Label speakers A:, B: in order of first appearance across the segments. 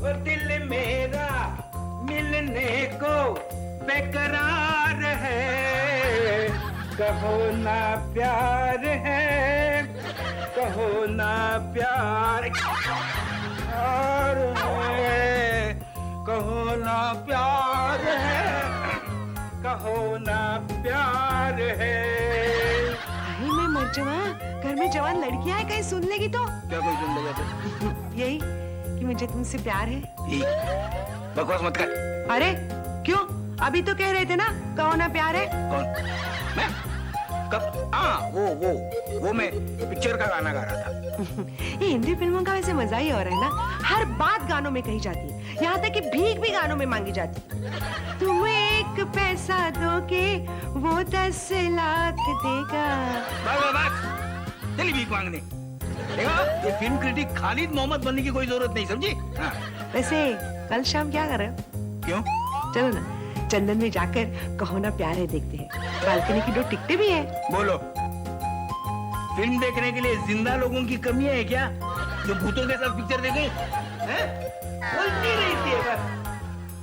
A: वो दिल मेरा मिलने को बेकरार है, कहो ना प्यार है, कहो ना प्यार है, कहो ना प्यार है, कहो ना प्यार है।
B: भाई मैं मर जाऊँ, घर में जवान लड़कियां हैं, कहीं सुन लेगी तो?
A: क्या कोई सुन लेगा तो?
B: यही कि मुझे तुमसे प्यार है।
A: बकवास मत कर।
B: अरे क्यों? अभी तो कह रहे थे ना, कहो ना प्यार है।
A: कौन? मैं? कब? हाँ वो मैं पिक्चर का गाना गा रहा था।
B: ये हिंदी फिल्मों का वैसे मजा ही हो रहा है ना, हर बात गानों में कही जाती है, यहाँ तक कि भीख भी गानों में मांगी जाती है। तुम एक पैसा दोगे वो 10 लाख देगा।
A: बस चलिए भीख मांगने। देखो ये फिल्म क्रिटिक खालिद मोहम्मद बनने की कोई जरूरत नहीं, समझी? हाँ।
B: वैसे कल शाम क्या कर रहे हो?
A: क्यों?
B: चलो ना चंदन में जाकर कहो ना प्यार है देखते हैं, बालकनी की 2 टिकटें भी है।
A: बोलो, फिल्म देखने के लिए जिंदा लोगों की कमी है क्या, जो भूतों के साथ पिक्चर देखें? बोलती रहती है बस,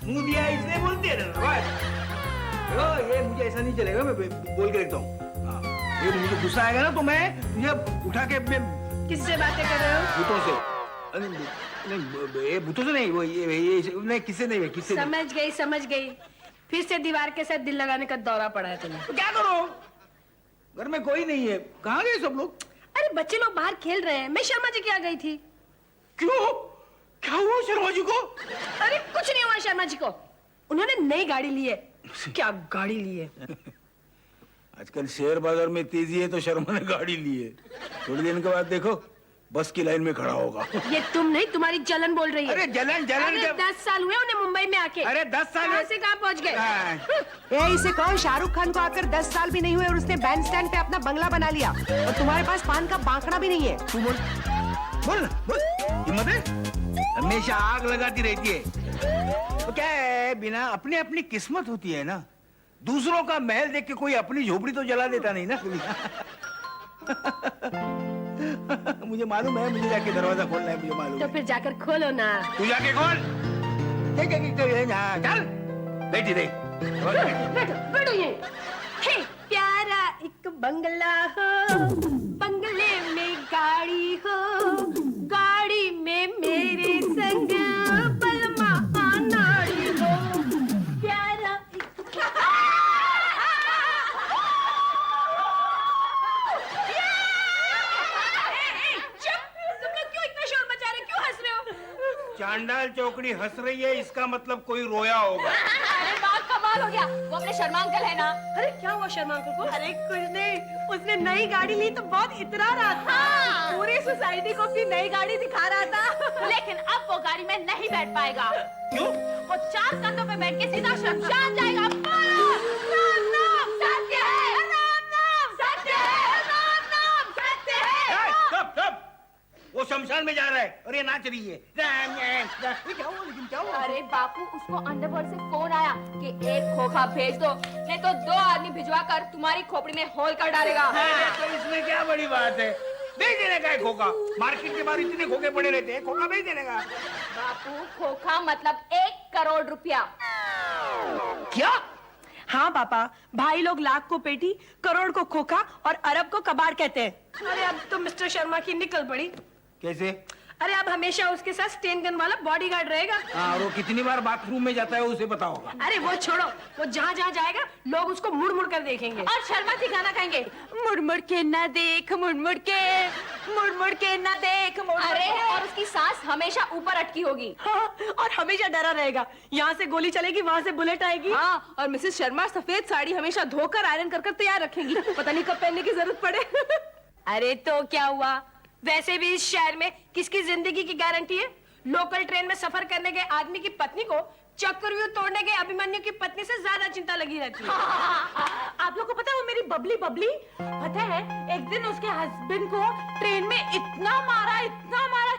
A: मुंह दिया इसलिए बोलती है ना बस। ये मुझे ऐसा नहीं चलेगा, मैं बोल के देखता हूँ। ये मुझे गुस्सा आएगा ना तो मैं ये उठा के
B: किससे बातें कर रहे हो?
A: भूतों से। नहीं ये भूतों से नहीं, वो ये नहीं, किससे नहीं, किससे
C: समझ गई। फिर से दीवार के साथ दिल लगाने का दौरा पड़ा है तुम्हें।
A: तो क्या करो, घर में कोई नहीं है, कहाँ गए सब लोग?
C: अरे बच्चे लोग बाहर खेल रहे हैं, मैं शर्मा जी के आ गई थी।
A: क्यों? क्या हुआ शर्मा जी को?
C: अरे कुछ नहीं हुआ शर्मा जी को, उन्होंने नई गाड़ी ली है। क्या गाड़ी ली है?
A: आजकल शेयर बाजार में तेजी है तो शर्मा ने गाड़ी ली है। थोड़ी दिन के बाद देखो बस की लाइन में खड़ा होगा।
C: ये तुम नहीं, तुम्हारी जलन बोल रही है।
A: अरे जलन
C: अरे 10 साल हुए उन्हें मुंबई में आके।
A: अरे 10 साल
C: कहाँ से कहाँ पहुँच गए?
B: इसे कहो शाहरुख खान को आकर 10 साल भी नहीं हुए और उसने बैंड स्टैंड पे अपना बंगला बना लिया, और तुम्हारे पास पान का बांकड़ा भी नहीं है।
A: तू बोल बोल हिम्मत है, हमेशा आग लगाती रहती है। तो क्या है, बिना अपनी अपनी किस्मत होती है ना, दूसरों का महल देख के कोई अपनी झोपड़ी तो जला देता नहीं ना। मुझे मालूम है, मुझे जाके दरवाजा खोलना है, मुझे मालूम
C: तो
A: है।
C: फिर जाकर खोलो ना।
A: तू जाके खोल। चल बैठी रही।
C: बैठो ये। हे प्यारा एक बंगला हो, बंगले में गाड़ी हो, गाड़ी में मेरे संग पलमा नाड़ी हो। प्यारा
A: चांडाल चौकड़ी हंस रही है, इसका मतलब कोई रोया होगा।
D: अरे बात कमाल हो गया, वो अपने शर्मा अंकल है ना।
C: अरे क्या हुआ शर्मा अंकल को?
B: अरे कुछ नहीं, उसने नई गाड़ी ली तो बहुत इतरा रहा था।
D: हाँ।
B: पूरी सोसाइटी को अपनी नई गाड़ी दिखा रहा था।
D: लेकिन अब वो गाड़ी में नहीं बैठ पाएगा।
A: क्यों?
D: वो 4 कंधों पे बैठ के सीधा शमशान जाएगा। राम नाम सत्य है, राम नाम सत्य है, राम नाम सत्य है।
A: stop! वो शमशान में जा रहा है और ये नाच रही है। क्या हुआ, लेकिन क्या हुआ?
D: अरे बापू, उसको अंडरवर्ल्ड से फोन आया कि एक खोखा भेज दो, नहीं तो 2 आदमी भिजवा कर तुम्हारी खोपड़ी में होल कर डालेगा।
A: तो इसमें क्या बड़ी बात है, भेज देने का है खोखा। मार्केट के बाहर इतने खोखे पड़े रहते हैं, खोखा भेज देने का।
D: बापू खोखा मतलब 1 करोड़ रुपया।
C: क्या? हाँ पापा, भाई लोग लाख को पेटी, करोड़ को खोखा और अरब को कबाड़ कहते हैं। अरे अब तो मिस्टर शर्मा की निकल पड़ी।
A: कैसे?
C: अरे अब हमेशा उसके साथ स्टेन गन वाला बॉडीगार्ड रहेगा।
A: हाँ, और वो कितनी बार बाथरूम में जाता है उसे पता होगा।
C: अरे वो छोड़ो, वो जहाँ जहाँ जाएगा लोग उसको मुड़ मुड़ कर देखेंगे।
D: और शर्मा जी गाना गाएंगे, मुड़ मुड़ के ना देख, मुड़ मुड़ के ना देख, अरे और उसकी सांस हमेशा ऊपर अटकी होगी।
C: हाँ, और हमेशा डरा रहेगा, यहाँ से गोली चलेगी, वहाँ से बुलेट आएगी।
D: हाँ, और मिसेस शर्मा सफेद साड़ी हमेशा धोकर आयरन कर कर तैयार रखेंगी, पता नहीं कब पहनने की जरूरत पड़े।
C: अरे तो क्या हुआ, वैसे भी इस शहर में किसकी जिंदगी की गारंटी है? लोकल ट्रेन में सफर करने के आदमी की पत्नी को चक्रव्यूह तोड़ने के अभिमन्यु की पत्नी से ज्यादा चिंता लगी रहती है।
D: आप लोग को पता है वो मेरी बबली पता है, एक दिन उसके हस्बैंड को ट्रेन में इतना मारा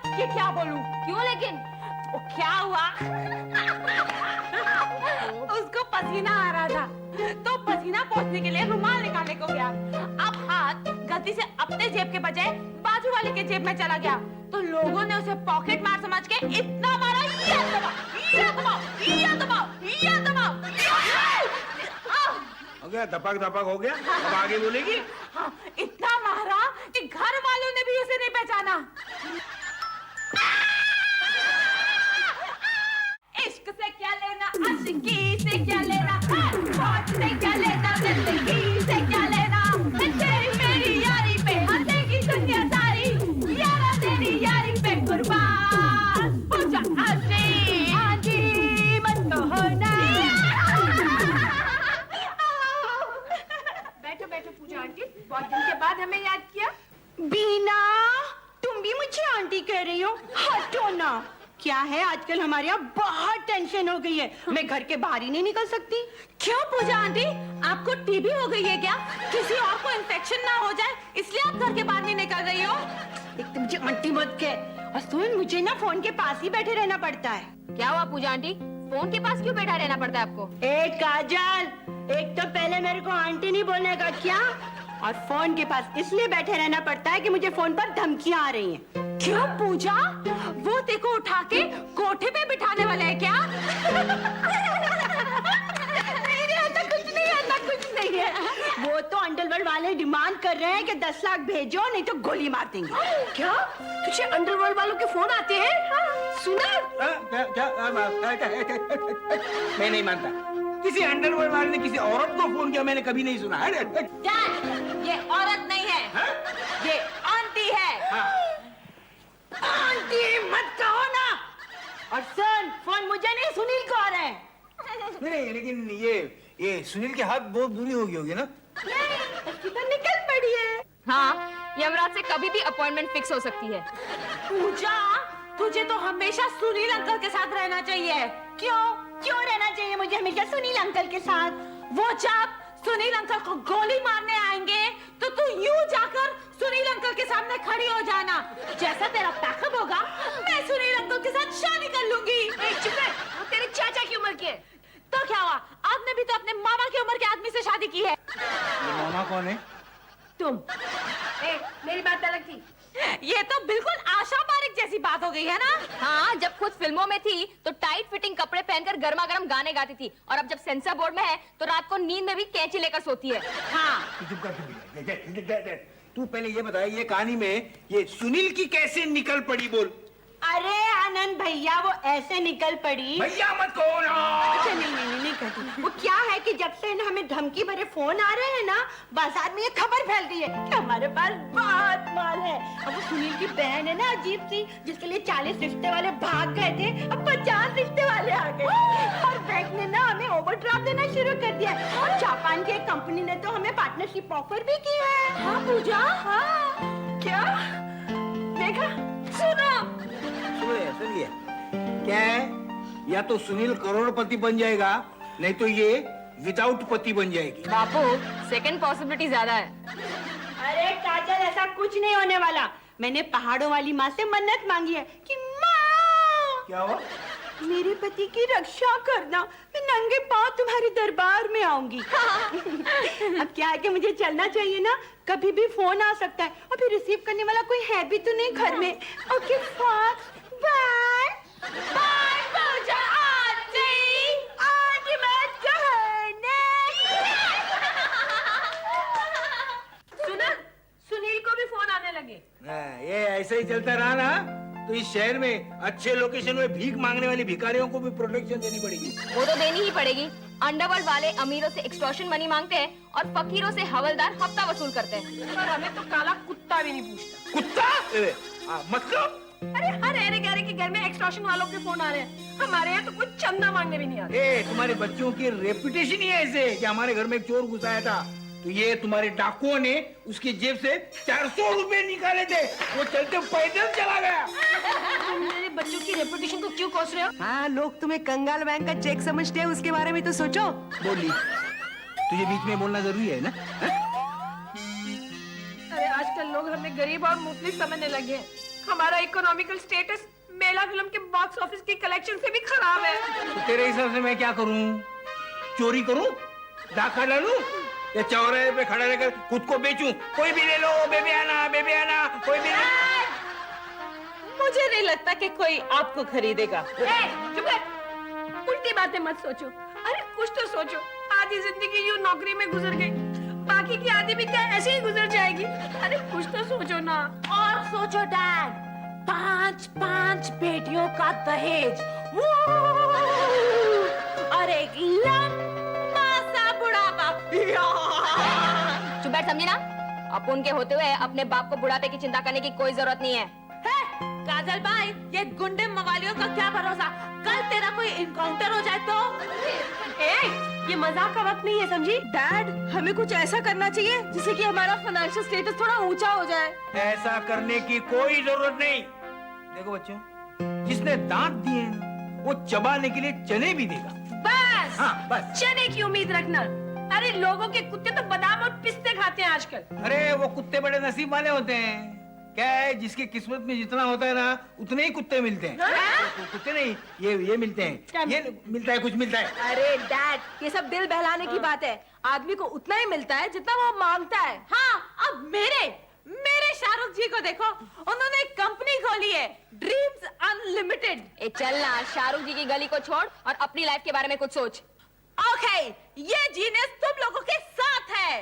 D: कि क्या बोलूं। क्यों लेकिन? वो क्या हुआ, उसको पसीना आ रहा था तो पसीना पोंछने के लिए रुमाल निकालने को गया। अब हाथ गलती से अपने जेब के बजाय बाजू वाले के जेब में चला गया तो लोगों ने उसे पॉकेट मार समझ के इतना मारा, ये
A: हो गया, धपक धपक हो गया। अब आगे बोलेगी।
D: हाँ, इतना मारा कि घर वालों ने भी उसे नहीं पहचाना। इश्क से क्या लेना, आशिकी से क्या लेना, मौत से क्या लेना, जिंदगी से क्या लेना, तेरी मेरी यारी पे हंसेगी दुनिया सारी, यारा तेरी यारी पे कुर्बान। पूजा आजी आजी मत कहो ना।
C: बैठो बैठो पूजा आंटी, बहुत दिन के बाद हमें याद किया।
E: बीना, तुम भी मुझे आंटी कह रही हो? हटो ना। क्या है, आजकल हमारे यहाँ बहुत टेंशन हो गई है, मैं घर के बाहर ही नहीं निकल सकती।
D: क्यों पूजा आंटी, आपको टीबी हो गई है क्या? किसी और को इन्फेक्शन ना हो जाए इसलिए आप घर के बाहर नहीं निकल रही हो?
E: एक तो मुझे आंटी मत कह, और सुन, मुझे ना फोन के पास ही बैठे रहना पड़ता है।
C: क्या हुआ पूजा आंटी, फोन के पास क्यों बैठा रहना पड़ता है आपको?
E: ए काजल, एक तो पहले मेरे को आंटी नहीं बोलने का क्या, और फोन के पास इसलिए बैठे रहना पड़ता है कि मुझे फोन पर धमकियां आ रही हैं।
D: क्यों पूजा, वो तेको उठा के कोठे पे बिठाने वाला है क्या?
E: नहीं, ऐसा कुछ नहीं है, ऐसा कुछ नहीं है। वो तो अंडरवर्ल्ड वाले डिमांड कर रहे हैं कि 10 लाख भेजो, नहीं तो गोली मार देंगे।
C: क्या तुझे अंडरवर्ल्ड वालों के फोन आते हैं? सुना?
A: मैं नहीं मानता, किसी अंडरवर्ल्ड वाले ने किसी औरत को फोन किया मैंने कभी नहीं सुना है।
D: डैड, ये औरत नहीं है, ये आंटी है।
E: आंटी मत कहो ना, और सुन, फोन मुझे नहीं सुनील को आ रहा है।
A: नहीं, लेकिन ये सुनील की हाथ बहुत बुरी हो गई होगी ना?
E: उसकी तो निकल पड़ी है।
C: हाँ, यमराज से कभी भी अपॉइंटमेंट फिक्स हो सकती है।
D: पूजा, तुझे तो हमेशा सुनील अंकल के साथ रहना चाहिए।
E: क्यों रहना चाहिए मुझे हमेशा सुनील अंकल के साथ?
D: वो जब सुनील अंकल को गोली मारने आएंगे तो तू यूं जाकर सुनील अंकल के सामने खड़ी हो जाना। जैसा तेरा पैकअप होगा, मैं सुनील अंकल के साथ शादी कर लूंगी।
C: चुप रह, वो तेरे चाचा की उम्र के है।
D: तो क्या हुआ, आपने भी तो अपने मामा की उम्र के आदमी से शादी की है।
A: ये मामा कौन है?
C: तुम। मेरी बात अलग थी।
D: ये तो बिल्कुल आशा पारेख जैसी बात हो गई है ना?
C: हाँ, जब खुद फिल्मों में थी तो टाइट फिटिंग कपड़े पहनकर गर्मा गर्म गाने गाती थी, और अब जब सेंसर बोर्ड में है तो रात को नींद में भी कैंची लेकर सोती है।
D: हाँ,
A: चुप कर, तू पहले ये बता, ये कहानी में ये सुनील की कैसे निकल पड़ी, बोल।
E: अरे आनंद भैया, वो ऐसे निकल पड़ी।
A: भैया मत कहो ना।
E: अच्छा, नहीं कहती। वो क्या है कि जब से ना हमें धमकी भरे फोन आ रहे हैं ना, बाजार में ये खबर फैल गई है कि हमारे पास बहुत माल है। अब वो सुनील की बहन है ना, अजीब सी, जिसके लिए 40 रिश्ते वाले भाग गए थे, अब 50 रिश्ते वाले आ गए, और बैंक ने ना हमें ओवरड्राफ्ट देना शुरू कर दिया, और जापान की एक कंपनी ने तो हमें पार्टनरशिप ऑफर भी की है।
D: हाँ पूजा,
E: हाँ,
D: क्या देखा, सुना?
A: सुनिए, क्या है, या तो सुनील करोड़पति बन जाएगा, नहीं तो ये विदाउट पति बन जाएगी।
C: बापू, सेकंड पॉसिबिलिटी ज्यादा है।
E: अरे काजल, ऐसा कुछ नहीं होने वाला। मैंने पहाड़ों वाली माँ से मन्नत मांगी है कि माँ,
A: क्या हुआ?
E: मेरे पति की रक्षा करना, मैं नंगे पांव तुम्हारे दरबार में आऊंगी। अब क्या है कि मुझे चलना चाहिए ना, कभी भी फोन आ सकता है, और फिर रिसीव करने वाला कोई है भी तो नहीं घर में। ओके बाय
D: बाय पूजा आंटी,
E: आंटी मत कहने।
C: सुना, सुनील को भी फोन आने लगे।
A: ये ऐसे ही चलता रहा ना तो इस शहर में अच्छे लोकेशन में भीख मांगने वाली भिखारियों को भी प्रोटेक्शन देनी पड़ेगी।
C: वो तो देनी ही पड़ेगी। अंडरवर्ल्ड वाले अमीरों से एक्सटॉर्शन मनी मांगते हैं और फकीरों से हवलदार हफ्ता वसूल करते हैं, और हमें तो काला कुत्ता भी नहीं पूछता।
A: कुत्ता? मतलब?
C: अरे हर अरे गहरे के घर में एक्सटॉर्शन वालों के फोन आ रहे हैं, हमारे यहाँ तो कुछ चंदा मांगने भी नहीं आते।
A: तुम्हारे बच्चों की रेपुटेशन ही है ऐसे कि हमारे घर में एक चोर घुस आया था, तो ये तुम्हारे डाकुओं ने उसकी जेब से 400 रुपए निकाले थे, वो चलते पैदल चला गया।
C: मेरे बच्चों की रेपुटेशन को क्यों कोस रहे हो?
B: हाँ, लोग तुम्हें कंगाल बैंक का चेक समझते हैं, उसके बारे में तो सोचो।
A: बोली, तुझे बीच में बोलना जरूरी है ना?
C: अरे आजकल लोग हमें गरीब और मुफलिस समझने लगे हैं। हमारा इकोनॉमिकल स्टेटस मेला फिल्म के बॉक्स ऑफिस की कलेक्शन से भी खराब है।
A: तो तेरे हिसाब से मैं क्या करूं? चोरी करूं, डाका डालूं, या चौराहे पे खड़ा रहकर खुद को बेचूं? कोई भी ले लो, बेबी आना, कोई भी ले।
D: मुझे नहीं लगता कि कोई आपको खरीदेगा।
C: चुप कर। उल्टी बातें मत सोचो। अरे कुछ तो सोचो, आधी जिंदगी यूं नौकरी में गुजर गई, बाकी की आधी भी क्या ऐसे ही गुजर जाएगी। अरे कुछ तो सोचो ना।
E: और सोचो डैड, 5 बेटियों का दहेज, वो और एक लंबा सा बुढ़ापा।
D: चुप बैठ, समझी ना? अपन के होते हुए अपने बाप को बुढ़ापे की चिंता करने की कोई जरूरत नहीं है।
E: काजल भाई, ये गुंडे मवालियों का क्या भरोसा, कल तेरा कोई इनकाउंटर हो जाए तो?
C: ये मजाक का वक्त नहीं है, समझी? डैड, हमें कुछ ऐसा करना चाहिए जिससे कि हमारा फाइनेंशियल स्टेटस थोड़ा ऊंचा हो जाए।
A: ऐसा करने की कोई जरूरत नहीं। देखो बच्चों, जिसने दांत दिए ना, वो चबाने के लिए चने भी देगा।
C: बस,
A: हाँ, बस।
C: चने की उम्मीद रखना। अरे लोगों के कुत्ते तो बादाम और पिस्ते खाते हैं आजकल।
A: अरे वो कुत्ते बड़े नसीब वाले होते हैं। क्या है, जिसकी किस्मत में जितना होता है ना, उतने ही कुत्ते मिलते हैं। कुत्ते नहीं, ये मिलते हैं, ये मिलता है, कुछ मिलता है।
C: अरे डैड, ये सब दिल बहलाने की बात है। आदमी को उतना ही मिलता है जितना वो मांगता है।
E: हाँ, अब मेरे शाहरुख जी को देखो, उन्होंने एक कंपनी खोली है, ड्रीम्स अनलिमिटेड।
D: ए चल ना, शाहरुख जी की गली को छोड़ और अपनी लाइफ के बारे में कुछ सोच।
E: ओके, ये जीनियस तुम लोगों के साथ है।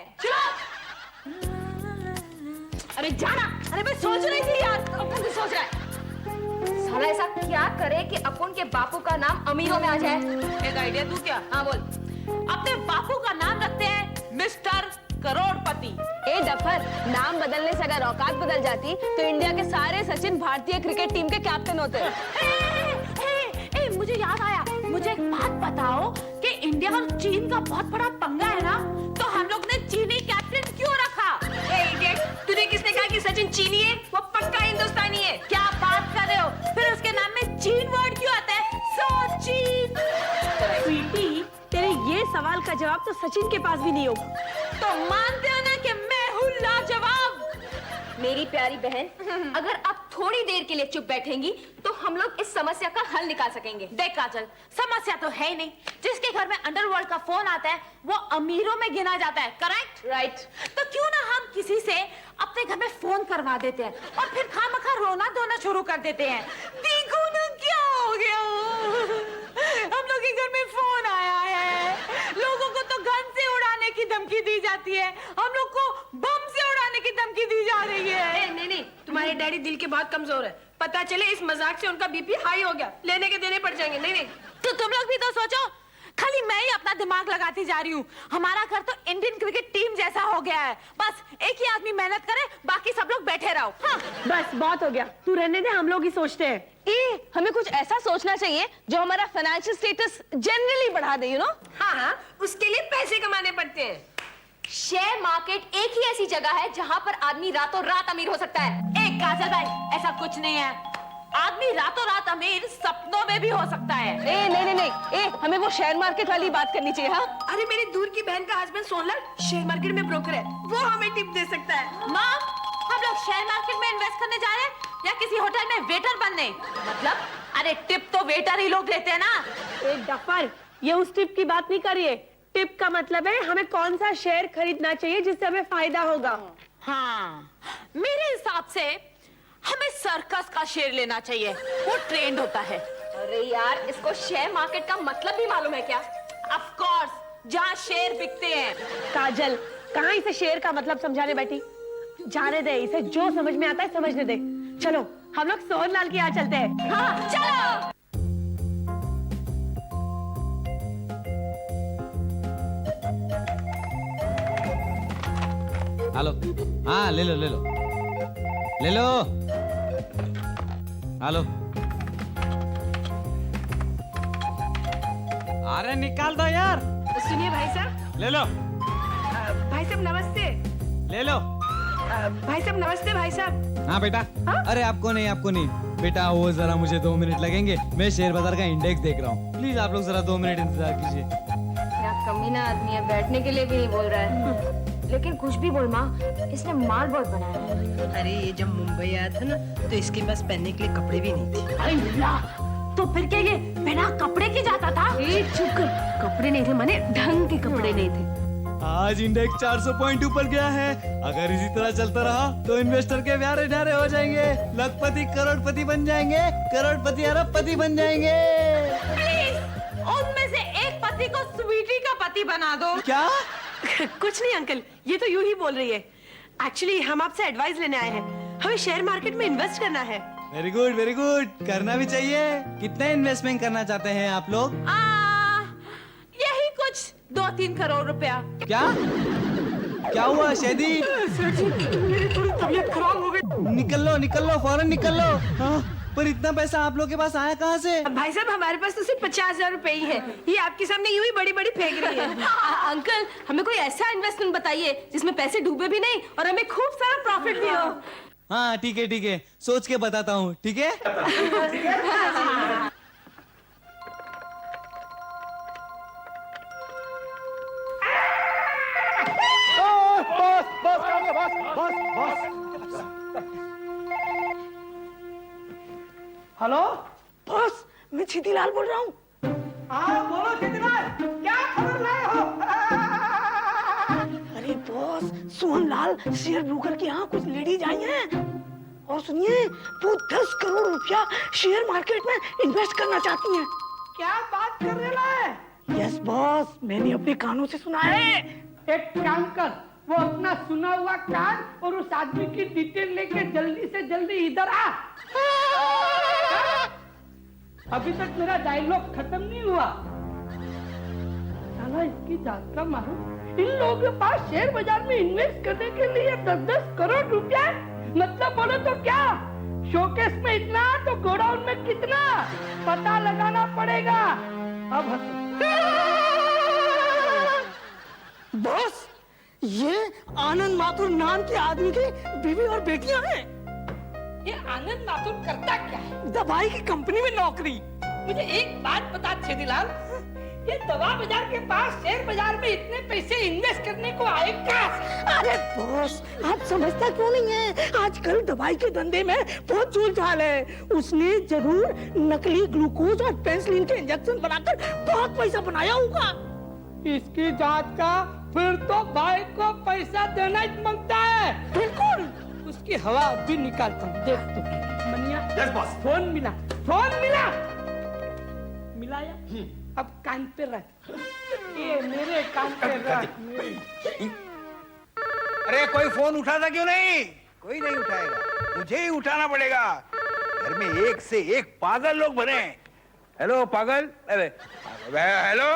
C: अरे जाना। अरे मैं सोच रही थी यार।
D: अपन भी सोच रहा है साला ऐसा क्या करे कि अपन के बापू का नाम अमीरों में आ जाए।
E: एक आइडिया दूं क्या?
D: हाँ बोल।
E: अपने बापू का नाम रखते हैं मिस्टर करोड़पति।
D: ए डफर, नाम बदलने से अगर औकात बदल जाती तो इंडिया के सारे सचिन भारतीय क्रिकेट टीम के कैप्टन होते।
E: मुझे याद आया, मुझे एक बात बताओ कि इंडिया और चीन का बहुत बड़ा पंगा है ना, तो हम लोग ने चीनी कैप्टन क्यों रखा?
C: तूने किसने कहा कि सचिन चीनी है? वो पक्का हिंदुस्तानी है।
E: क्या बात कर रहे हो? फिर उसके नाम में चीन वर्ड क्यों आता है? सचिन।
C: स्वीटी, तेरे ये सवाल का जवाब तो सचिन के पास भी नहीं होगा।
E: तो मानते हो ना कि मैं हूँ लाजवाब?
D: मेरी प्यारी बहन, अगर आप थोड़ी देर के लिए चुप बैठेंगी तो हम लोग इस समस्या का हल निकाल सकेंगे।
E: देख काजल, समस्या तो है ही नहीं। जिसके घर में अंडरवर्ल्ड का फोन आता है वो अमीरों में गिना जाता है, करेक्ट?
D: राइट।
E: तो क्यों ना हम किसी से अपने घर में फोन करवा देते हैं और फिर खामखा रोना धोना शुरू कर देते हैं। देखो ना क्या हो गया, हम लोग के घर में फोन आया है। लोगों को तो गन से उड़ाने की धमकी दी जाती है, हम लोग को बम से उड़ाने की धमकी दी जा रही है।
C: नहीं, तुम्हारे डैडी दिल के बहुत कमजोर है। पता चले इस मजाक से उनका बीपी हाई हो गया, लेने के देने पड़ जाएंगे। नहीं।
E: तो तुम लोग भी तो सोचो, खाली मैं ही अपना दिमाग लगाती जा रही हूँ। हमारा घर तो इंडियन क्रिकेट टीम जैसा हो गया है। बस एक ही आदमी मेहनत करे, बाकी सब लोग बैठे रहो। हाँ।
C: बस बहुत हो गया, तू रहने दे, हम लोग ही सोचते हैं।
D: हमें कुछ ऐसा सोचना चाहिए जो हमारा फाइनेंशियल स्टेटस जनरली बढ़ा दे, यू नो।
C: हाँ, उसके लिए पैसे कमाने पड़ते हैं।
D: शेयर मार्केट एक ही ऐसी जगह है जहाँ पर आदमी रातों रात अमीर हो सकता है।
E: एक काजल भाई, ऐसा कुछ नहीं है। आदमी रातों रात अमीर सपनों में भी हो सकता है।
D: नहीं, हमें वो शेयर मार्केट वाली बात करनी चाहिए। हाँ,
C: अरे मेरी दूर की बहन का हस्बैंड सोनलाल शेयर मार्केट में ब्रोकर है, वो हमें टिप दे सकता है।
E: माँ, हम लोग शेयर मार्केट में इन्वेस्ट करने जा रहे हैं या किसी होटल में वेटर बनने? मतलब, अरे टिप तो वेटर ही लोग लेते हैं ना।
C: एक डफर, ये उस टिप की बात नहीं करिए। टिप का मतलब है हमें कौन सा शेयर खरीदना चाहिए जिससे हमें फायदा होगा।
E: हाँ, मेरे हिसाब से हमें सर्कस का शेयर लेना चाहिए, वो ट्रेंड होता है।
D: अरे यार, इसको शेयर मार्केट का मतलब भी मालूम है क्या?
E: ऑफ कोर्स, जहाँ शेयर बिकते हैं।
C: काजल, कहाँ इसे शेयर का मतलब समझाने बैठी? जाने दे, इसे जो समझ में आता है समझने दे। चलो हम लोग सोनलाल के यहाँ चलते हैं।
E: हाँ चलो।
F: हेलो, हाँ ले लो हेलो, अरे निकाल दो यार।
C: सुनिए भाई साहब।
F: ले लो।
C: भाई साहब नमस्ते।
F: ले लो।
C: भाई साहब नमस्ते। भाई साहब।
F: हाँ बेटा।
C: हाँ?
F: अरे आपको नहीं बेटा, वो जरा मुझे 2 मिनट लगेंगे, मैं शेयर बाजार का इंडेक्स देख रहा हूँ। प्लीज आप लोग जरा 2 मिनट इंतजार कीजिए।
D: क्या कमीना आदमी है, बैठने के लिए भी नहीं बोल रहा है। लेकिन कुछ भी बोल माँ, इसने माल बहुत बनाया है।
B: अरे ये जब मुंबई आया था ना तो इसके पास पहनने के लिए कपड़े भी नहीं थे।
E: तो फिर क्या ये बिना कपड़े के जाता था?
C: चुप कर, कपड़े नहीं थे, माने ढंग के कपड़े नहीं थे।
F: आज इंडेक्स 400 पॉइंट ऊपर गया है। अगर इसी तरह चलता रहा तो इन्वेस्टर के प्यारे ढारे हो जाएंगे, लखपति करोड़पति बन जाएंगे, करोड़पति अरबपति बन जाएंगे।
E: प्लीज को स्वीटी का पति बना दो।
F: क्या?
B: कुछ नहीं अंकल, ये तो यूं ही बोल रही है। एक्चुअली हम आपसे एडवाइस लेने आए हैं। हमें शेयर मार्केट में इन्वेस्ट करना है।
F: वेरी गुड, वेरी गुड, करना भी चाहिए। कितना इन्वेस्टमेंट करना चाहते हैं आप लोग?
E: यही कुछ 2-3 करोड़ रुपया।
F: क्या? क्या हुआ शेदी?
B: मेरी थोड़ी तबीयत खराब हो गई।
F: निकल लो, फौरन निकल लो। हाँ, पर इतना पैसा आप लोग के पास आया कहाँ से?
B: भाई साहब, हमारे पास तो सिर्फ 50,000 रुपए ही है। ये आपके सामने यूं ही बड़ी बड़ी फेंक रही है।
C: अंकल, हमें कोई ऐसा इन्वेस्टमेंट बताइए जिसमें पैसे डूबे भी नहीं और हमें खूब सारा प्रॉफिट भी हो।
F: हाँ ठीक है, सोच के बताता हूँ, ठीक है?
A: हेलो
B: बॉस, मैं छीतीलाल बोल रहा हूँ।
A: हाँ बोलो छीतीलाल, क्या खबर लाए हो?
B: अरे बॉस, सोहनलाल शेयर ब्रोकर के यहाँ कुछ लेडीज आई हैं और सुनिए, वो 10 करोड़ रुपया शेयर मार्केट में इन्वेस्ट करना चाहती हैं।
A: क्या बात कर रहे है?
B: यस बॉस, मैंने अपने कानों से सुना है।
G: एक काम कर, वो अपना सुना हुआ कान और उस आदमी की डिटेल लेके जल्दी से जल्दी इधर आ। अभी तक मेरा डायलॉग खत्म नहीं हुआ। साला इसकी जात का मालूम, इन लोगों के पास शेयर बाजार में इन्वेस्ट करने के लिए 10-10 करोड़ रुपया, मतलब बोलो तो क्या, शोकेस में इतना तो गोडाउन में कितना, पता लगाना पड़ेगा। अब
B: बॉस, ये आनंद माथुर नाम के आदमी की बीवी और बेटियां हैं।
G: ये आनंद माथुर करता क्या है?
B: दवाई की कंपनी में नौकरी।
G: मुझे एक बात बता छेदीलाल, ये दवा बाजार के पास शेयर बाजार में इतने पैसे इन्वेस्ट करने को आए कहाँ से?
B: अरे बॉस, आप समझता क्यों नहीं है? आजकल दवाई के धंधे में बहुत झूल झाल है। उसने जरूर नकली ग्लूकोज और पेंसिलिन के इंजेक्शन बनाकर बहुत पैसा बनाया होगा।
G: इसकी जांच का फिर तो भाई को पैसा देना ही मांगता है।
B: बिल्कुल।
G: उसकी हवा भी निकालता हूँ, देख तू। मनिया,
A: यस बॉस।
G: फोन मिला। मिलाया? अब कान पे रख। ये मेरे कान पे रख।
A: अरे कोई फोन उठाता क्यों नहीं? कोई नहीं उठाएगा, मुझे ही उठाना पड़ेगा। घर में एक से एक पागल लोग भरे हैं। हेलो पागल, अरे हेलो,